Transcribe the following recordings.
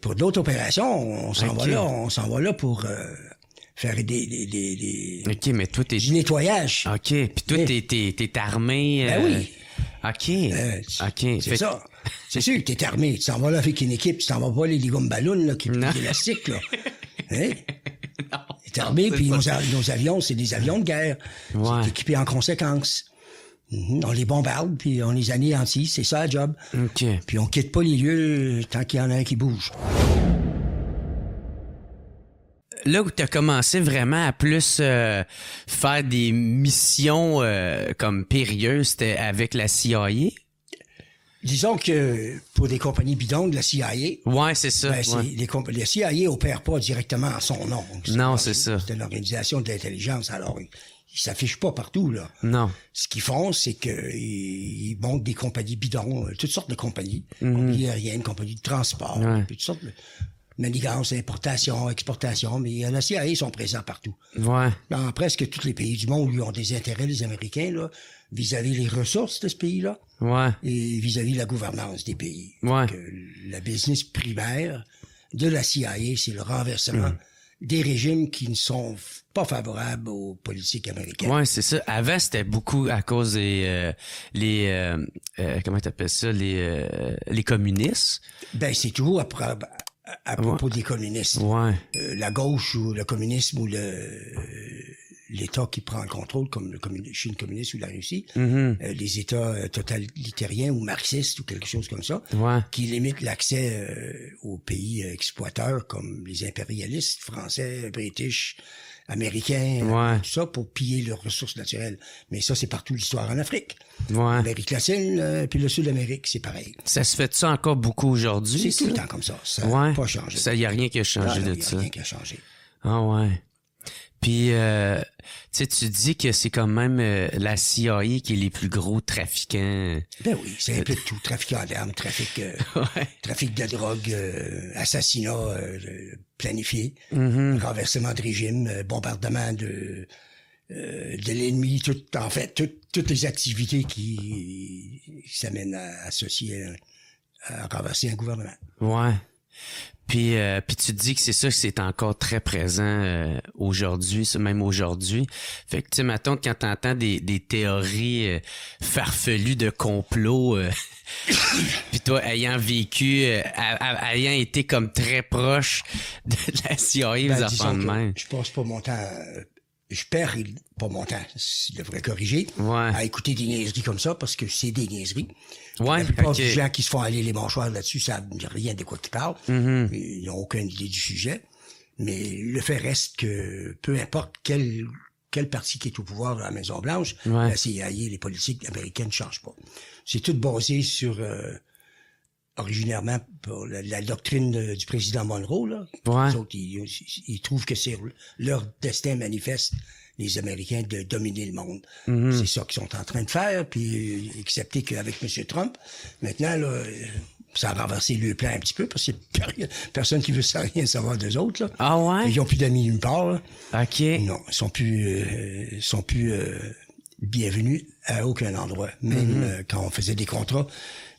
pour d'autres opérations, on s'en va là pour faire des OK, mais toi, du nettoyage. OK, puis toi, t'es armé... Ben oui. OK. OK. C'est ça. C'est sûr que t'es armé. Tu t'en vas là avec une équipe, tu t'en vas pas les ligum ballons, là, qui est élastique, là. Hein? Non. T'es armé, puis nos avions, c'est des avions de guerre. Ouais. C'est équipé en conséquence. On les bombarde, puis on les anéantit. C'est ça, le job. OK. Puis on quitte pas les lieux tant qu'il y en a un qui bouge. Là où tu as commencé vraiment à plus faire des missions comme périlleuses, c'était avec la CIA? Disons que pour des compagnies bidons de la CIA, Ouais, c'est ça. la CIA opère pas directement en son nom. Non, c'est ça. C'est l'organisation de l'intelligence, alors ils s'affichent pas partout, là. Non. Ce qu'ils font, c'est qu'ils montent des compagnies bidons, toutes sortes de compagnies, compagnies aériennes, compagnies de transport, puis toutes sortes de manigances, importations, exportations, mais la CIA, ils sont présents partout. Ouais. Dans presque tous les pays du monde, ils ont des intérêts, les Américains, là, vis-à-vis les ressources de ce pays-là. Ouais. Et vis-à-vis la gouvernance des pays. Ouais. Donc, la business primaire de la CIA, c'est le renversement des régimes qui ne sont pas favorables aux politiques américaines. Ouais, c'est ça. Avant, c'était beaucoup à cause des comment t'appelles ça, les communistes. Ben, c'est toujours à propos des communistes. Ouais. La gauche ou le communisme ou l'État qui prend le contrôle, comme la Chine communiste ou la Russie, les États totalitariens ou marxistes ou quelque chose comme ça, qui limitent l'accès aux pays exploiteurs comme les impérialistes français, british, américains, tout ça, pour piller leurs ressources naturelles. Mais ça, c'est partout l'histoire en Afrique. Ouais. L'Amérique latine, puis le Sud-Amérique, c'est pareil. Ça se fait ça encore beaucoup aujourd'hui? C'est tout le temps comme ça. Ça n'a pas changé. Ça, y a rien qui a changé de ça. Il n'y a rien qui a changé. Ah ouais. Puis, tu dis que c'est quand même la CIA qui est les plus gros trafiquants. Ben oui, c'est un peu de tout. Trafic d'armes, trafic de drogue, assassinat planifié, renversement de régime, bombardement de l'ennemi, toutes les activités qui s'amènent à associer, à renverser un gouvernement. Ouais. Puis tu dis que c'est ça, que c'est encore très présent aujourd'hui, même aujourd'hui. Fait que, tu sais, mettons, quand t'entends des théories farfelues de complot, puis toi, ayant vécu, ayant été comme très proche de la CIA, les enfants de même. Je passe pas mon temps... je perds pas mon temps, je devrais corriger, à écouter des niaiseries comme ça, parce que c'est des niaiseries. Ouais, la plupart des gens qui se font aller les mâchoires là-dessus savent rien de quoi ils parlent. Ils n'ont aucune idée du sujet. Mais le fait reste que peu importe quel parti qui est au pouvoir à la Maison-Blanche, la CIA, les politiques américaines ne changent pas. C'est tout basé sur... originairement pour la doctrine du président Monroe, là. Les autres, ils trouvent que c'est leur destin manifeste, les Américains, de dominer le monde. C'est ça qu'ils sont en train de faire, puis excepté qu'avec M. Trump, maintenant, là, ça a renversé le plan un petit peu, parce qu'il n'y a personne qui veut rien savoir d'eux autres, là. Ah ouais? Ils n'ont plus d'amis nulle part, là. OK. Non, ils sont plus bienvenus à aucun endroit. Même quand on faisait des contrats,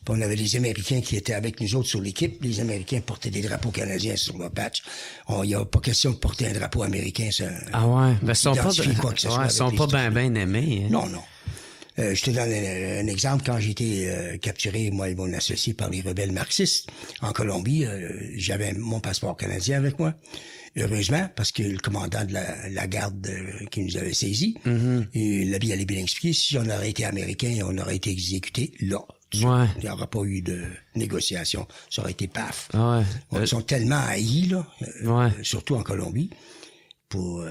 puis on avait les Américains qui étaient avec nous autres sur l'équipe. Les Américains portaient des drapeaux canadiens sur leur patch. Il n'y a pas question de porter un drapeau américain. Ah ouais? Ben, ils sont pas bien aimés. Hein? Non. Je te donne un exemple. Quand j'ai été capturé, moi et mon associé, par les rebelles marxistes en Colombie, j'avais mon passeport canadien avec moi. Heureusement, parce que le commandant de la garde qui nous avait saisis, il allait bien expliquer, si on aurait été américain, on aurait été exécuté là. Il n'y aura pas eu de négociation. Ça aurait été paf. Ils sont tellement haïs, là, surtout en Colombie, pour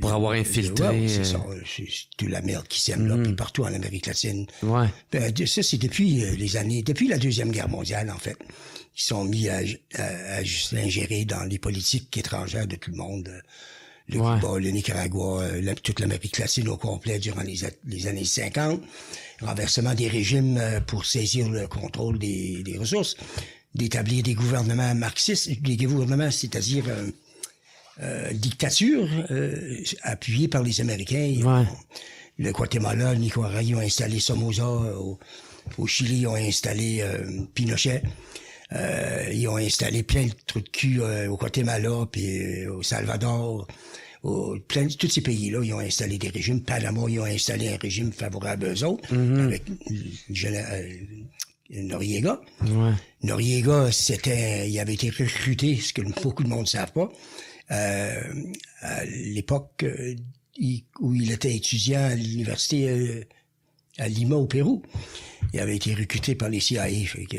avoir infiltré. C'est ça. C'est toute la merde qui sème là, puis partout en Amérique latine. Ça, c'est depuis depuis la Deuxième Guerre mondiale, en fait. Ils sont mis à s'ingérer dans les politiques étrangères de tout le monde. Le Cuba, le Nicaragua, toute l'Amérique latine au complet durant les années 50. Renversement des régimes pour saisir le contrôle des ressources. D'établir des gouvernements marxistes, des gouvernements, c'est-à-dire dictature, appuyée par les Américains. Le Guatemala, le Nicaragua, ils ont installé Somoza. Au Chili, ils ont installé Pinochet. Ils ont installé plein de trous de cul au Guatemala, puis au Salvador, tous ces pays-là, ils ont installé des régimes. Panama, ils ont installé un régime favorable à eux autres, avec Noriega. Ouais. Noriega, il avait été recruté, ce que beaucoup de monde ne savent pas, à l'époque où il était étudiant à l'université à Lima, au Pérou. Il avait été recruté par les CIA.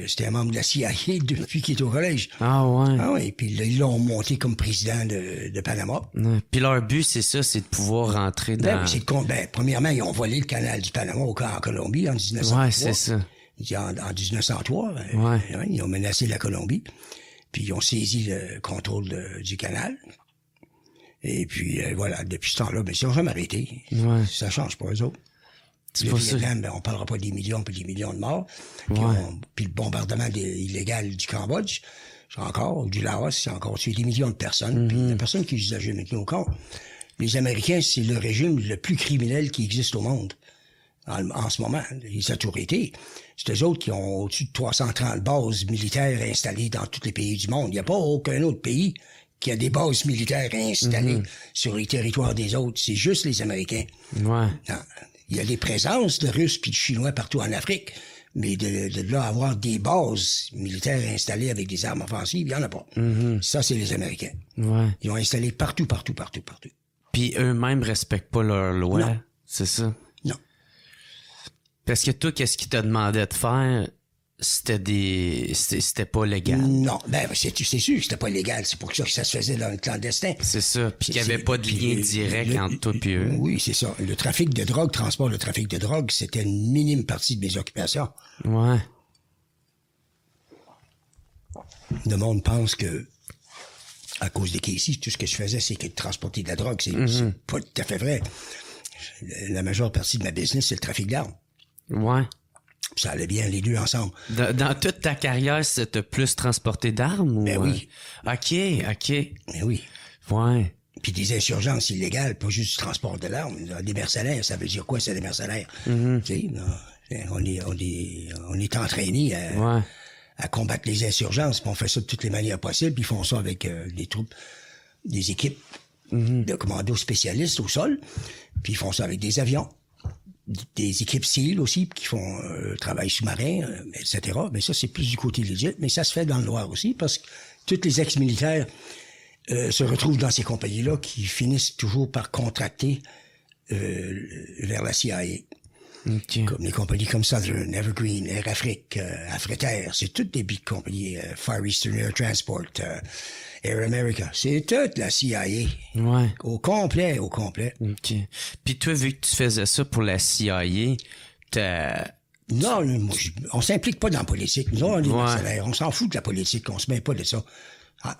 C'était un membre de la CIA depuis qu'il était au collège. Ah ouais. Ah ouais. Puis là, ils l'ont monté comme président de Panama. Ouais. Puis leur but, c'est ça, c'est de pouvoir rentrer dans... Premièrement, ils ont volé le canal du Panama en Colombie en 1903. Ouais, c'est ça. En 1903, ils ont menacé la Colombie. Puis ils ont saisi le contrôle du canal. Et puis voilà, depuis ce temps-là, ils n'ont jamais arrêté. Ouais. Ça change pas, eux autres. Le Vietnam, on parlera pas des millions puis des millions de morts. Puis le bombardement illégal du Cambodge, c'est encore, du Laos, c'est encore tué des millions de personnes. Puis il y a personne qui les a jamais tenus au compte. Les Américains, c'est le régime le plus criminel qui existe au monde. En ce moment, ils ont toujours été. C'est eux autres qui ont au-dessus de 330 bases militaires installées dans tous les pays du monde. Il n'y a pas aucun autre pays qui a des bases militaires installées sur les territoires des autres. C'est juste les Américains. Ouais. Non. Il y a des présences de Russes puis de Chinois partout en Afrique, mais de là avoir des bases militaires installées avec des armes offensives, il n'y en a pas. Ça, c'est les Américains. Ouais. Ils ont installé partout. Puis eux-mêmes respectent pas leurs lois. Non. C'est ça? Non. Parce que toi, qu'est-ce qu'ils te demandaient de faire? C'était pas légal. Non, c'est sûr que c'était pas légal. C'est pour ça que ça se faisait dans le clandestin. C'est ça. Puis qu'il n'y avait pas de lien direct entre toi et eux. Oui, c'est ça. Le trafic de drogue, le trafic de drogue, c'était une minime partie de mes occupations. Ouais. Le monde pense que, à cause des Casey, tout ce que je faisais, c'est que de transporter de la drogue. C'est pas tout à fait vrai. La majeure partie de ma business, c'est le trafic d'armes. Ouais. Ça allait bien les deux ensemble. Dans toute ta carrière, t'as plus transporté d'armes? Ou... oui. OK. Mais oui. Ouais. Puis des insurgences illégales, pas juste du transport de l'arme. Des mercenaires, ça veut dire quoi, c'est des mercenaires? Tu sais, on est entraînés à combattre les insurgences, puis on fait ça de toutes les manières possibles, puis ils font ça avec des troupes, des équipes de commandos spécialistes au sol, puis ils font ça avec des avions. Des équipes SEAL aussi qui font travail sous-marin, etc. Mais ça, c'est plus du côté légit. Mais ça se fait dans le noir aussi parce que tous les ex-militaires se retrouvent dans ces compagnies-là qui finissent toujours par contracter vers la CIA. Okay. Comme les compagnies comme Southern, Evergreen, Air Afrique, Afreter, c'est toutes des big compagnies, Far Eastern Air Transport, Air America, c'est toute la CIA. Ouais. Au complet. OK. Puis toi, vu que tu faisais ça pour la CIA, Non, on s'implique pas dans la politique. Nous, on est mercenaires. On s'en fout de la politique. On se met pas de ça.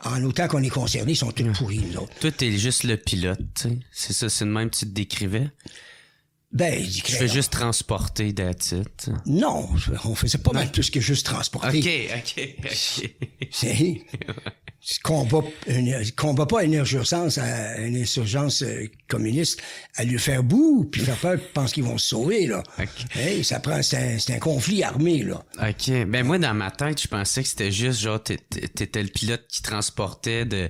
En autant qu'on est concernés, ils sont tous pourris, nous autres. Toi, t'es juste le pilote, tu sais. C'est ça, c'est le même que tu te décrivais? Je fais juste transporter, that's it. Non, on faisait pas mal plus que juste transporter. OK. Tu combats pas une insurgence communiste à lui faire boue puis faire peur qu'ils pensent qu'ils vont se sauver, là. Okay. Hey, c'est un conflit armé, là. OK. Ben, moi, dans ma tête, je pensais que c'était juste, genre, t'étais le pilote qui transportait de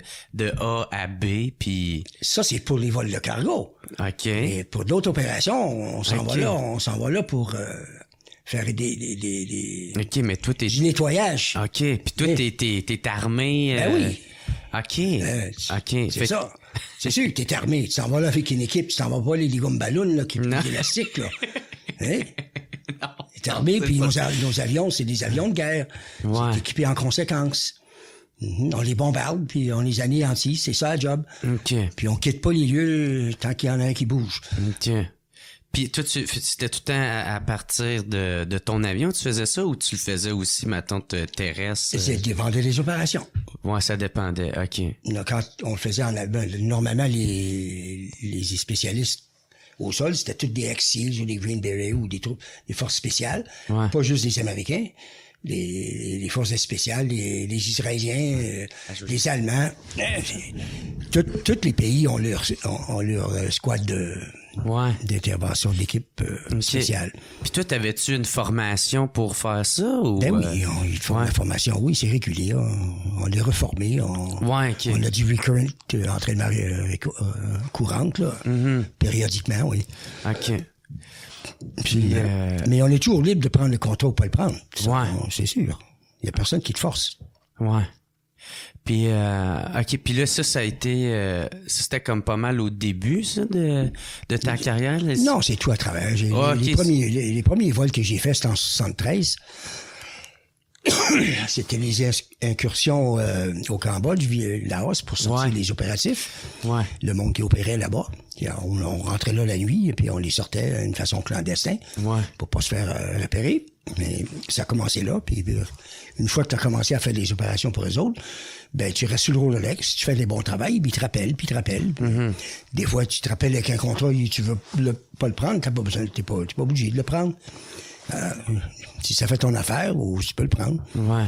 A à B, puis... Ça, c'est pour les vols de cargo. OK. Et pour d'autres opérations, on s'en va là pour faire des OK, mais toi, du nettoyage. OK. Puis toi, t'es armé. Ben oui. OK. OK. C'est ça. C'est sûr que t'es armé. Tu s'en vas là avec une équipe. Tu t'en vas pas les ligum ballons, là, qui est élastique, là. Hein? Non. T'es armé, puis nos avions, c'est des avions de guerre. Ouais. C'est équipé en conséquence. On les bombarde, puis on les anéantit. C'est ça, le job. OK. Puis on quitte pas les lieux tant qu'il y en a un qui bouge. OK. Puis toi, c'était tout le temps à partir de ton avion, tu faisais ça, ou tu le faisais aussi, mettons, terrestre? Ça dépendait des opérations. Ouais, ça dépendait, OK. Quand on le faisait normalement, les spécialistes au sol, c'était tous des ex-SEALs ou des Green Beret ou des forces spéciales. Ouais. Pas juste des Américains. Les forces spéciales, les Israéliens, les Allemands. Tous les pays ont leur squad d'intervention d'équipe spéciale. Puis toi, t'avais-tu une formation pour faire ça? Ou, Ben oui, ils font la formation. Oui, c'est régulier. On est reformé. On a du recurrent entraînement courante, là, périodiquement, oui. OK. Puis, mais on est toujours libre de prendre le contrat ou pas le prendre. Ça, c'est sûr. Il n'y a personne qui te force. Ouais. Puis, OK. Puis là, ça a été... c'était comme pas mal au début, ça, de ta carrière? Là? Non, c'est tout à travers. Les premiers vols que j'ai faits, c'était en 73. C'était les incursions au Cambodge, Laos, pour sortir les opératifs. Ouais. Le monde qui opérait là-bas. On rentrait là la nuit, et puis on les sortait d'une façon clandestine pour pas se faire repérer. Mais ça a commencé là, puis une fois que tu as commencé à faire des opérations pour eux autres, ben tu restes sur le Rolex, tu fais des bons travails, puis ils te rappellent. Des fois, tu te rappelles avec un contrat, tu veux pas le prendre, t'es pas obligé de le prendre. Si ça fait ton affaire, ou tu peux le prendre. Ouais.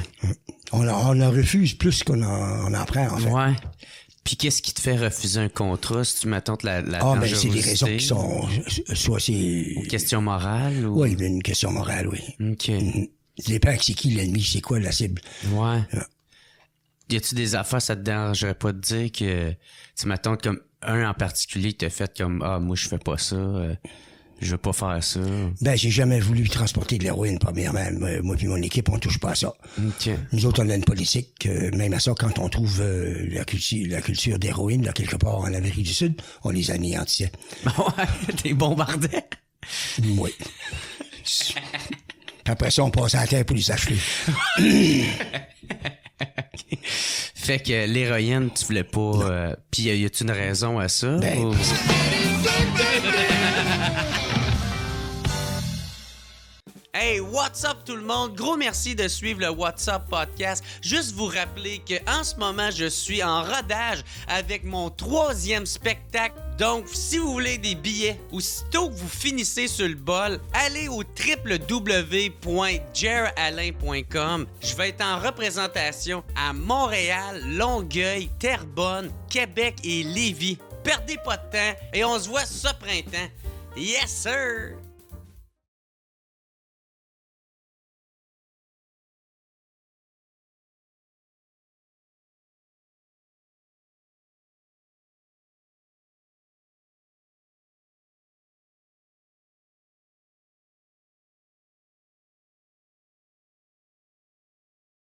On en refuse plus qu'on en prend, en fait. Ouais. Puis qu'est-ce qui te fait refuser un contrat si tu m'attends la dangerosité? C'est des raisons qui sont... Soit c'est... Une question morale? Ou... Oui, une question morale, oui. OK. Ça dépend c'est qui l'ennemi, c'est quoi la cible. Ouais. Y a-tu des affaires, ça te dérangerait pas de dire que... Tu m'attends comme un en particulier qui t'a fait comme « Ah, moi, je fais pas ça. Je veux pas faire ça. » Ben, j'ai jamais voulu transporter de l'héroïne, premièrement. Moi puis mon équipe, on touche pas à ça. Okay. Nous autres, on a une politique, même à ça, quand on trouve la culture d'héroïne, là, quelque part en Amérique du Sud, on les anéantissait. Ouais, t'es bombardé. Oui. Après ça, on passe à la terre pour les acheter. Fait que l'héroïne, tu voulais pas... Puis y a-tu une raison à ça? Ben, ou... Hey, what's up tout le monde? Gros merci de suivre le What's Up Podcast. Juste vous rappeler qu'en ce moment, je suis en rodage avec mon 3e spectacle. Donc, si vous voulez des billets, aussitôt que vous finissez sur le bol, allez au www.jeralain.com. Je vais être en représentation à Montréal, Longueuil, Terrebonne, Québec et Lévis. Perdez pas de temps et on se voit ce printemps. Yes, sir!